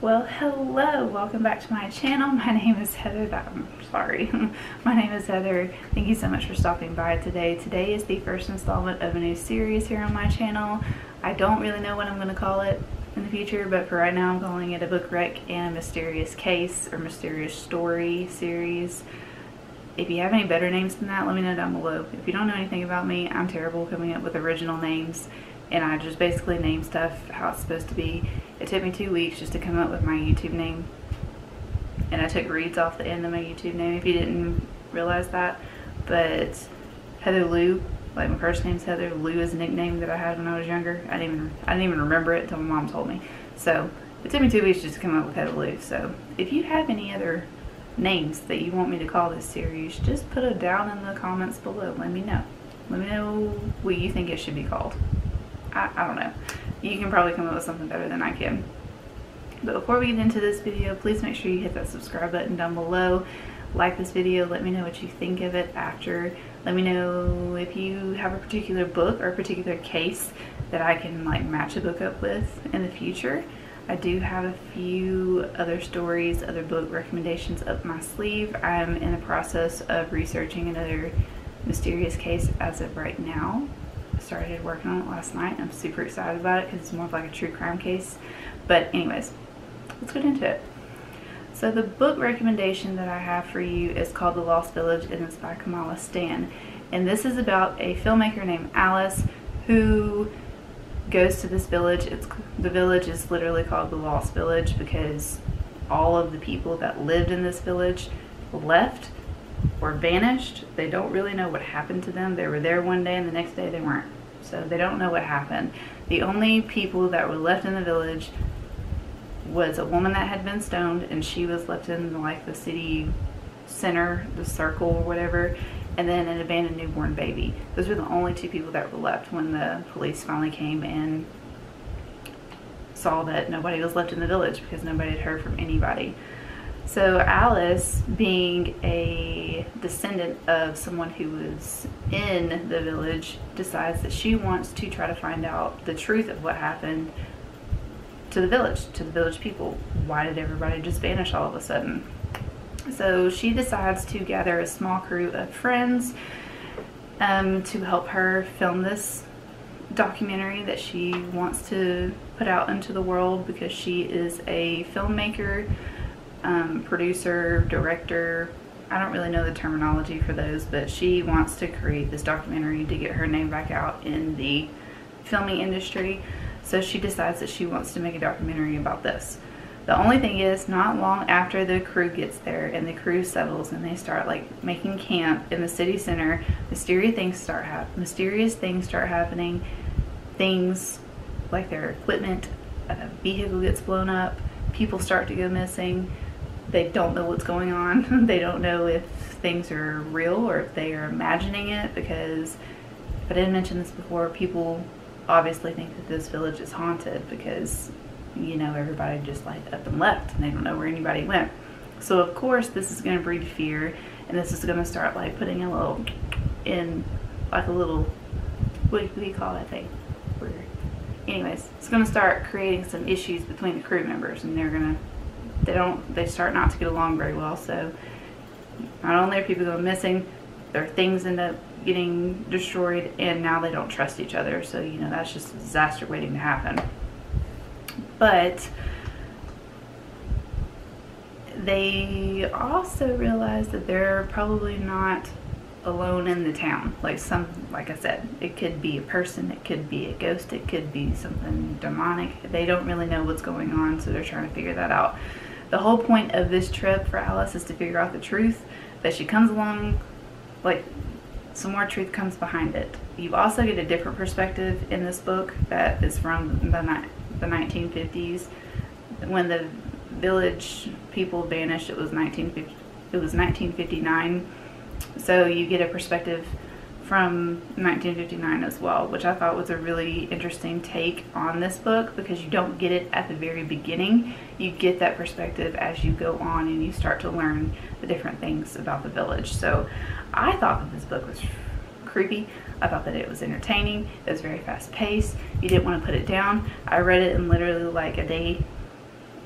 Well, hello, welcome back to my channel. My name is Heather. My name is Heather. Thank you so much for stopping by today. Today is the first installment of a new series here on my channel. I don't really know what I'm going to call it in the future, but for right now I'm calling it a book rec and a mysterious case or mysterious story series. If you have any better names than that, let me know down below. If you don't know anything about me, I'm terrible coming up with original names, and I just basically name stuff how it's supposed to be. It took me 2 weeks just to come up with my YouTube name, and I took reads off the end of my YouTube name, if you didn't realize that. But Heather Lou, like my first name's Heather, Lou is a nickname that I had when I was younger. I didn't even remember it until my mom told me. So it took me 2 weeks just to come up with Heather Lou. So if you have any other names that you want me to call this series, just put it down in the comments below. Let me know. Let me know what you think it should be called. I don't know. You can probably come up with something better than I can. But before we get into this video, please make sure you hit that subscribe button down below. Like this video. Let me know what you think of it after. Let me know if you have a particular book or a particular case that I can like match a book up with in the future. I do have a few other stories, other book recommendations up my sleeve. I'm in the process of researching another mysterious case as of right now. Started working on it last night. I'm super excited about it because it's more of like a true crime case. But anyways, let's get into it. So the book recommendation that I have for you is called The Lost Village, and it's by Camilla Sten. And this is about a filmmaker named Alice who goes to this village. The village is literally called the Lost Village because all of the people that lived in this village left or vanished. They don't really know what happened to them. They were there one day and the next day they weren't. So they don't know what happened. The only people that were left in the village was a woman that had been stoned, and she was left in like the city center, the circle or whatever, and then an abandoned newborn baby. Those were the only two people that were left when the police finally came and saw that nobody was left in the village because nobody had heard from anybody. So Alice, being a descendant of someone who was in the village, decides that she wants to try to find out the truth of what happened to the village people. Why did everybody just vanish all of a sudden? So she decides to gather a small crew of friends to help her film this documentary that she wants to put out into the world, because she is a filmmaker, producer, director. I don't really know the terminology for those, but she wants to create this documentary to get her name back out in the filming industry. So she decides that she wants to make a documentary about this. The only thing is, not long after the crew gets there and the crew settles and they start like making camp in the city center, mysterious things start happening. Things like their equipment, a vehicle gets blown up, people start to go missing. They don't know what's going on. They don't know if things are real or if they are imagining it, because if I didn't mention this before, people obviously think that this village is haunted because, you know, everybody just like up and left and they don't know where anybody went. So of course this is going to breed fear, and this is going to start like putting a little what do you call that thing? Anyways, it's going to start creating some issues between the crew members, and they start not to get along very well. So not only are people going missing, their things end up getting destroyed, and now they don't trust each other. So, you know, that's just a disaster waiting to happen. But they also realize that they're probably not alone in the town. Like I said, it could be a person, it could be a ghost, it could be something demonic. They don't really know what's going on, so they're trying to figure that out. The whole point of this trip for Alice is to figure out the truth. That she comes along, like some more truth comes behind it. You also get a different perspective in this book that is from the 1950s. When the village people vanished, it was 1959. So you get a perspective from 1959 as well, which I thought was a really interesting take on this book, because you don't get it at the very beginning. You get that perspective as you go on and you start to learn the different things about the village. So I thought that this book was creepy. I thought that it was entertaining. It was very fast paced. You didn't want to put it down. I read it in literally like a day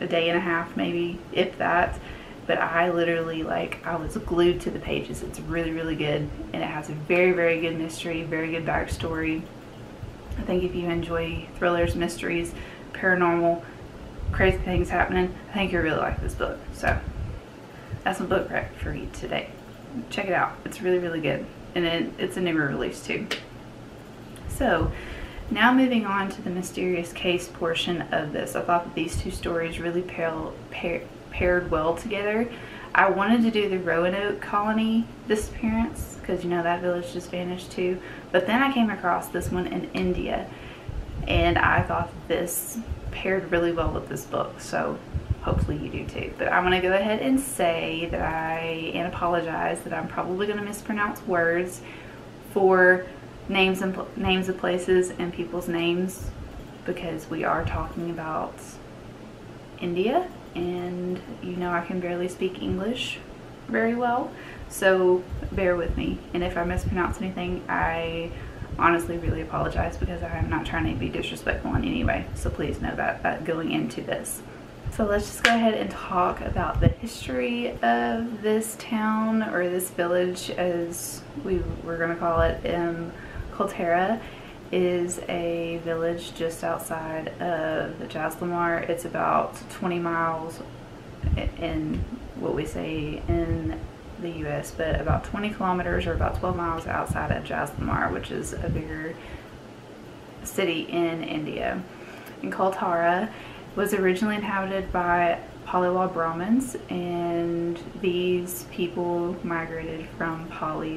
a day and a half maybe, if that. But I literally, like, I was glued to the pages. It's really, really good, and it has a very, very good mystery, very good backstory. I think if you enjoy thrillers, mysteries, paranormal, crazy things happening, I think you'll really like this book. So that's my book rec for you today. Check it out. It's really, really good, and it's a newer release too. So now moving on to the mysterious case portion of this. I thought that these two stories really paired well together. I wanted to do the Roanoke colony disappearance because, you know, that village just vanished too. But then I came across this one in India, and I thought this paired really well with this book. So hopefully you do too. But I'm going to go ahead and say that and apologize that I'm probably going to mispronounce words for names of places and people's names, because we are talking about India, and you know I can barely speak English very well, so bear with me. And if I mispronounce anything, I honestly really apologize, because I am not trying to be disrespectful in any way. So please know that going into this. So let's just go ahead and talk about the history of this town, or this village as we're going to call it. Kuldhara is a village just outside of Jaisalmer. It's about 20 miles in what we say in the US, but about 20 kilometers or about 12 miles outside of Jaisalmer, which is a bigger city in India. And Kuldhara was originally inhabited by Paliwal Brahmins, and these people migrated from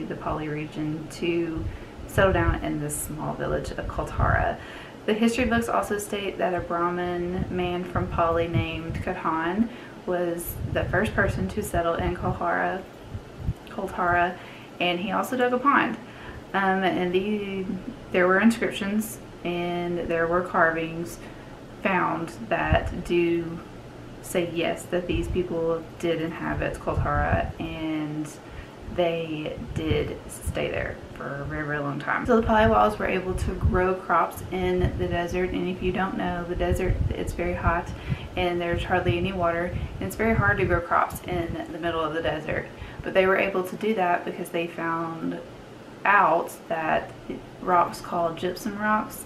the Pali region to settle down in this small village of Kuldhara. The history books also state that a Brahmin man from Pali named Kadhan was the first person to settle in Kuldhara, and he also dug a pond. And there were inscriptions and there were carvings found that do say yes, that these people did inhabit Kuldhara, and they did stay there for a very, very long time. So the Paliwals were able to grow crops in the desert, and if you don't know, the desert, it's very hot and there's hardly any water, and it's very hard to grow crops in the middle of the desert. But they were able to do that because they found out that rocks called gypsum rocks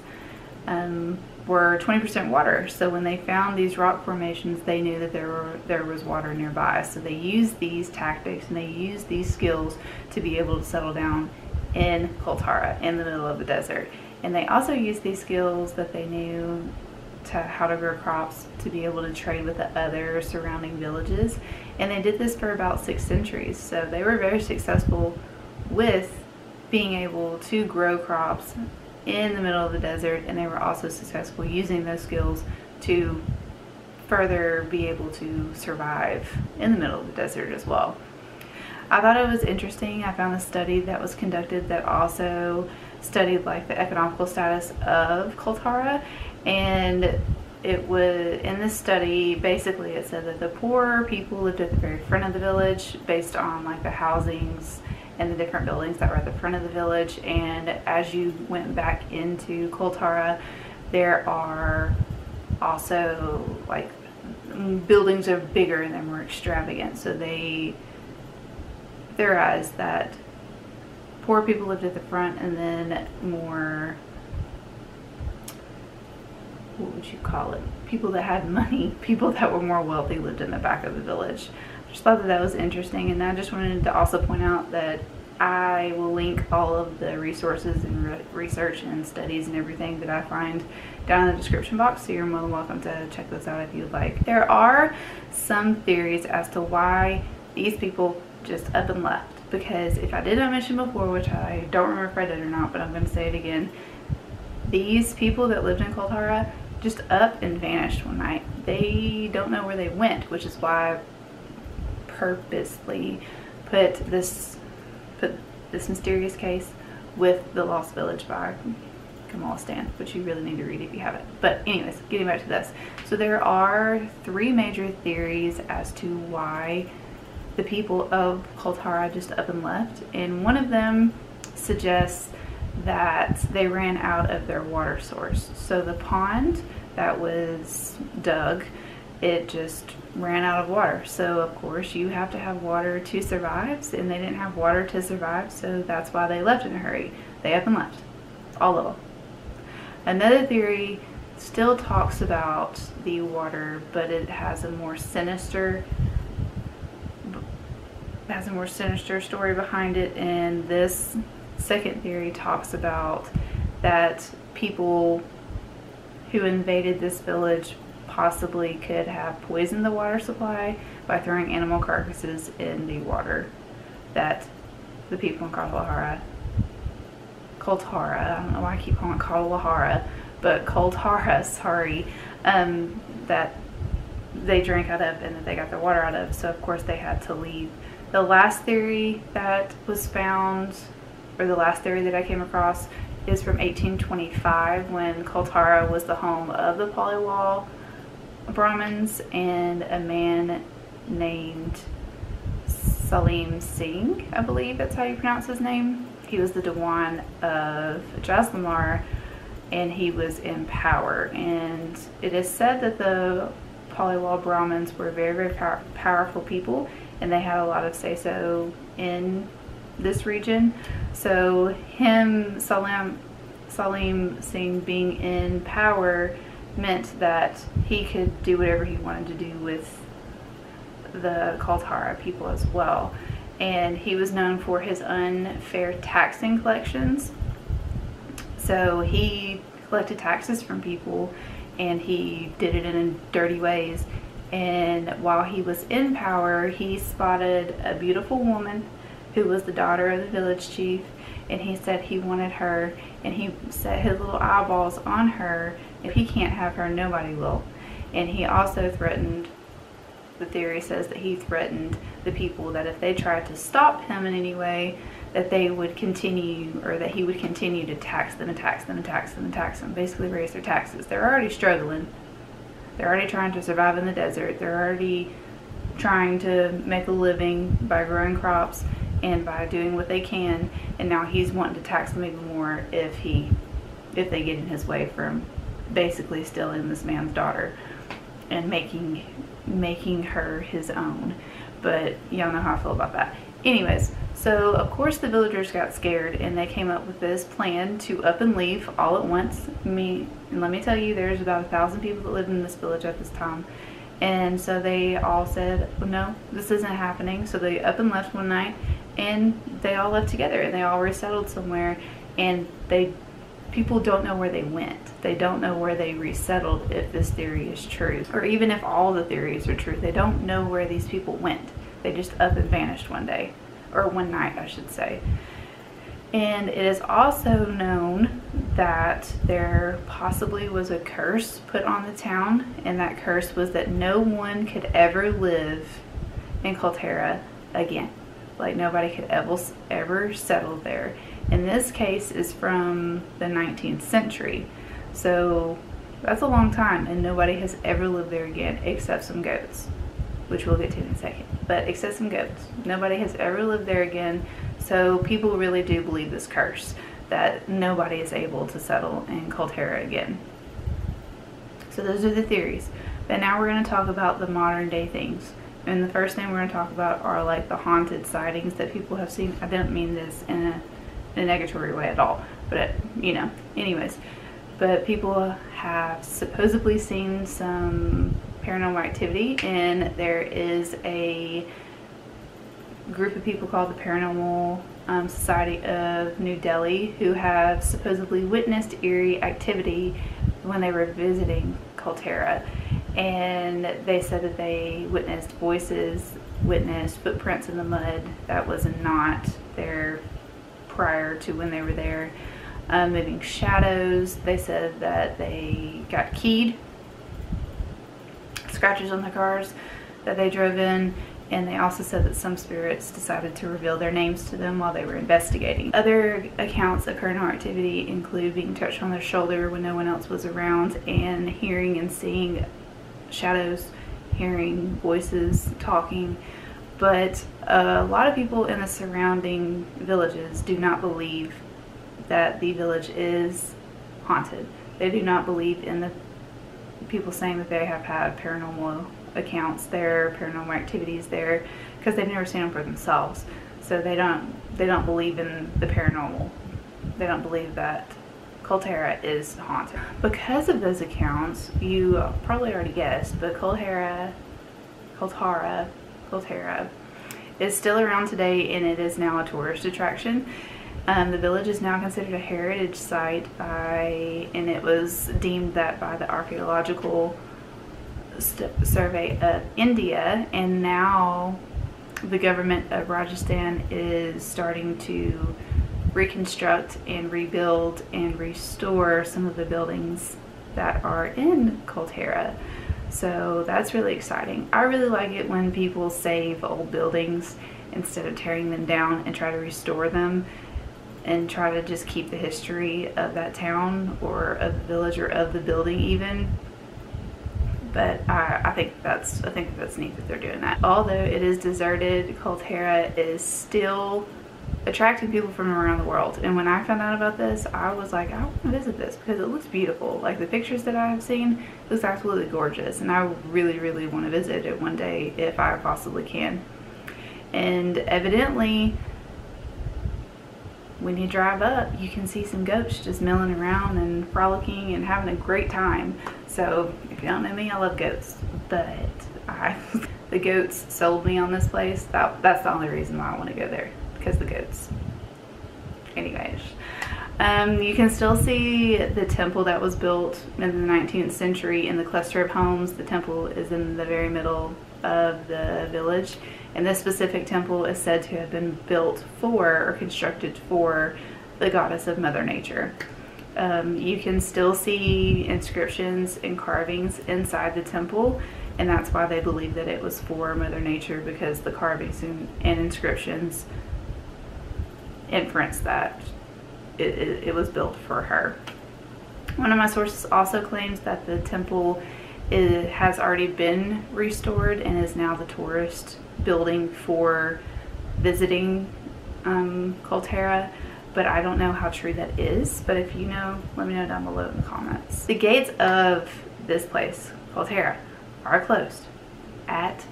were 20% water. So when they found these rock formations, they knew that there was water nearby. So they used these tactics and they used these skills to be able to settle down in Kuldhara, in the middle of the desert. And they also used these skills that they knew to how to grow crops to be able to trade with the other surrounding villages. And they did this for about 6 centuries. So they were very successful with being able to grow crops in the middle of the desert, and they were also successful using those skills to further be able to survive in the middle of the desert as well. I thought it was interesting. I found a study that was conducted that also studied like the economical status of Kuldhara, and it was, in this study, basically it said that the poorer people lived at the very front of the village based on like the housings and the different buildings that were at the front of the village. And as you went back into Kuldhara, there are also like buildings are bigger and they're more extravagant. So they theorized that poor people lived at the front, and then more, what would you call it, people that had money, people that were more wealthy lived in the back of the village. I just thought that was interesting, and I just wanted to also point out that I will link all of the resources and research and studies and everything that I find down in the description box, so you're more than welcome to check those out if you'd like. There are some theories as to why these people just up and left, because if I did not mention before, which I don't remember if I did or not, but I'm going to say it again, these people that lived in Kuldhara just up and vanished one night. They don't know where they went, which is why I purposely put this mysterious case with The Lost Village by Camilla Sten, which you really need to read if you haven't. But anyways, getting back to this. So there are 3 major theories as to why the people of Kuldhara just up and left, and one of them suggests that they ran out of their water source. So the pond that was dug it just ran out of water. So of course you have to have water to survive, and they didn't have water to survive, so that's why they left in a hurry. They up and left, all of them. Another theory still talks about the water, but it has a more sinister story behind it, and this second theory talks about that people who invaded this village possibly could have poisoned the water supply by throwing animal carcasses in the water that the people in Kuldhara, I don't know why I keep calling it Kuldhara, but Kuldhara, sorry, that they drank out of and that they got their water out of, so of course they had to leave. The last theory that was found, or the last theory that I came across, is from 1825, when Kuldhara was the home of the Paliwal Brahmins, and a man named Salim Singh, I believe that's how you pronounce his name. He was the Dewan of Jaisalmer, and he was in power. And it is said that the Paliwal Brahmins were very, very powerful people, and they had a lot of say-so in this region. So him, Salim Singh, being in power meant that he could do whatever he wanted to do with the Kuldhara people as well. And he was known for his unfair taxing collections. So he collected taxes from people, and he did it in dirty ways. And while he was in power, he spotted a beautiful woman who was the daughter of the village chief, and he said he wanted her, and he set his little eyeballs on her. If he can't have her, nobody will. And he also threatened, the theory says that he threatened the people that if they tried to stop him in any way, that they would continue, or that he would continue to tax them and tax them and tax them and tax them, basically raise their taxes. They're already struggling. They're already trying to survive in the desert. They're already trying to make a living by growing crops and by doing what they can, and now he's wanting to tax them even more if they get in his way from basically stealing this man's daughter and making her his own. But y'all know how I feel about that. Anyways, so of course the villagers got scared, and they came up with this plan to up and leave all at once. And let me tell you, there's about 1,000 people that lived in this village at this time. And so they all said, well, no, this isn't happening. So they up and left one night, and they all left together, and they all resettled somewhere, and people don't know where they went. They don't know where they resettled, if this theory is true, or even if all the theories are true. They don't know where these people went. They just up and vanished one day, or one night I should say. And it is also known that there possibly was a curse put on the town, and that curse was that no one could ever live in Kuldhara again. Like, nobody could ever settle there. And this case is from the 19th century. So that's a long time, and nobody has ever lived there again except some goats, which we'll get to in a second. But except some goats, nobody has ever lived there again. So people really do believe this curse, that nobody is able to settle in Kuldhara again. So those are the theories. But now we're going to talk about the modern day things. And the first thing we're going to talk about are like the haunted sightings that people have seen. I don't mean this in a negatory way at all, but you know, anyways. But people have supposedly seen some paranormal activity, and there is a group of people called the Paranormal Society of New Delhi who have supposedly witnessed eerie activity when they were visiting Kuldhara. And they said that they witnessed voices, witnessed footprints in the mud that was not there prior to when they were there, moving shadows. They said that they got keyed, scratches on the cars that they drove in, and they also said that some spirits decided to reveal their names to them while they were investigating. Other accounts of paranormal activity include being touched on their shoulder when no one else was around, and hearing and seeing shadows, hearing voices talking. But a lot of people in the surrounding villages do not believe that the village is haunted. They do not believe in people saying that they have had paranormal accounts there, paranormal activities there, because they've never seen them for themselves. So they don't believe in the paranormal. They don't believe that Kuldhara is haunted. Because of those accounts, you probably already guessed, but Kuldhara is still around today, and it is now a tourist attraction. The village is now considered a heritage site and it was deemed that by the Archaeological Survey of India, and now the government of Rajasthan is starting to reconstruct and rebuild and restore some of the buildings that are in Kuldhara. So that's really exciting. I really like it when people save old buildings instead of tearing them down and try to restore them and try to just keep the history of that town or of the village or of the building even. But I think that's neat that they're doing that. Although it is deserted, Kuldhara is still attracting people from around the world. And when I found out about this, I was like, I want to visit this because it looks beautiful. Like the pictures that I've seen, it looks absolutely gorgeous, and I really want to visit it one day if I possibly can. And evidently, when you drive up, you can see some goats just milling around and frolicking and having a great time. So if you don't know me, I love goats, but the goats sold me on this place. That's the only reason why I want to go there, because the goats. Anyways, you can still see the temple that was built in the 19th century in the cluster of homes. The temple is in the very middle of the village, and this specific temple is said to have been built for or constructed for the goddess of Mother Nature. You can still see inscriptions and carvings inside the temple, and that's why they believe that it was for Mother Nature, because the carvings and inscriptions inference that it was built for her. One of my sources also claims that the temple has already been restored and is now the tourist building for visiting Kuldhara, but I don't know how true that is. But if you know, let me know down below in the comments. The gates of this place, Kuldhara, are closed at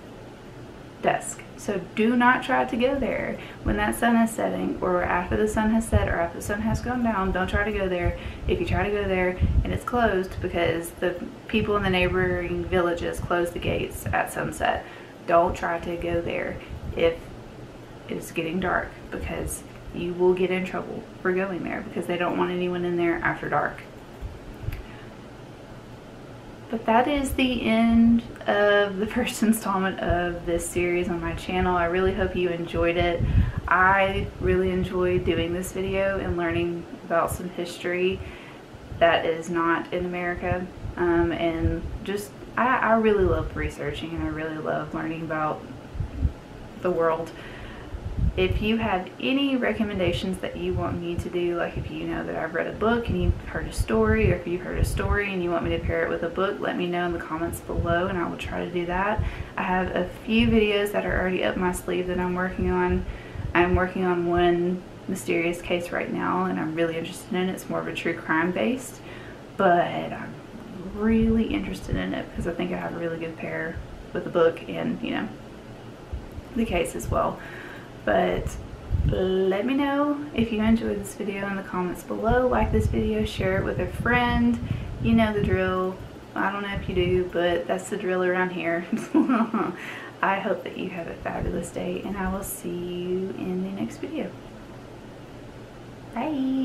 dusk. So do not try to go there when that sun is setting, or after the sun has set, or after the sun has gone down. Don't try to go there if you try to go there and it's closed, because the people in the neighboring villages close the gates at sunset. Don't try to go there if it's getting dark, because you will get in trouble for going there, because they don't want anyone in there after dark. But that is the end of the first installment of this series on my channel. I really hope you enjoyed it. I really enjoyed doing this video and learning about some history that is not in America. And just, I really love researching, and I really love learning about the world. If you have any recommendations that you want me to do, like if you know that I've read a book and you've heard a story, or if you've heard a story and you want me to pair it with a book, let me know in the comments below and I will try to do that. I have a few videos that are already up my sleeve that I'm working on. I'm working on one mysterious case right now, and I'm really interested in it. It's more of a true crime based, but I'm really interested in it because I think I have a really good pair with the book and, you know, the case as well. But let me know if you enjoyed this video in the comments below. Like this video, share it with a friend. You know the drill. I don't know if you do, but that's the drill around here. I hope that you have a fabulous day, and I will see you in the next video. Bye.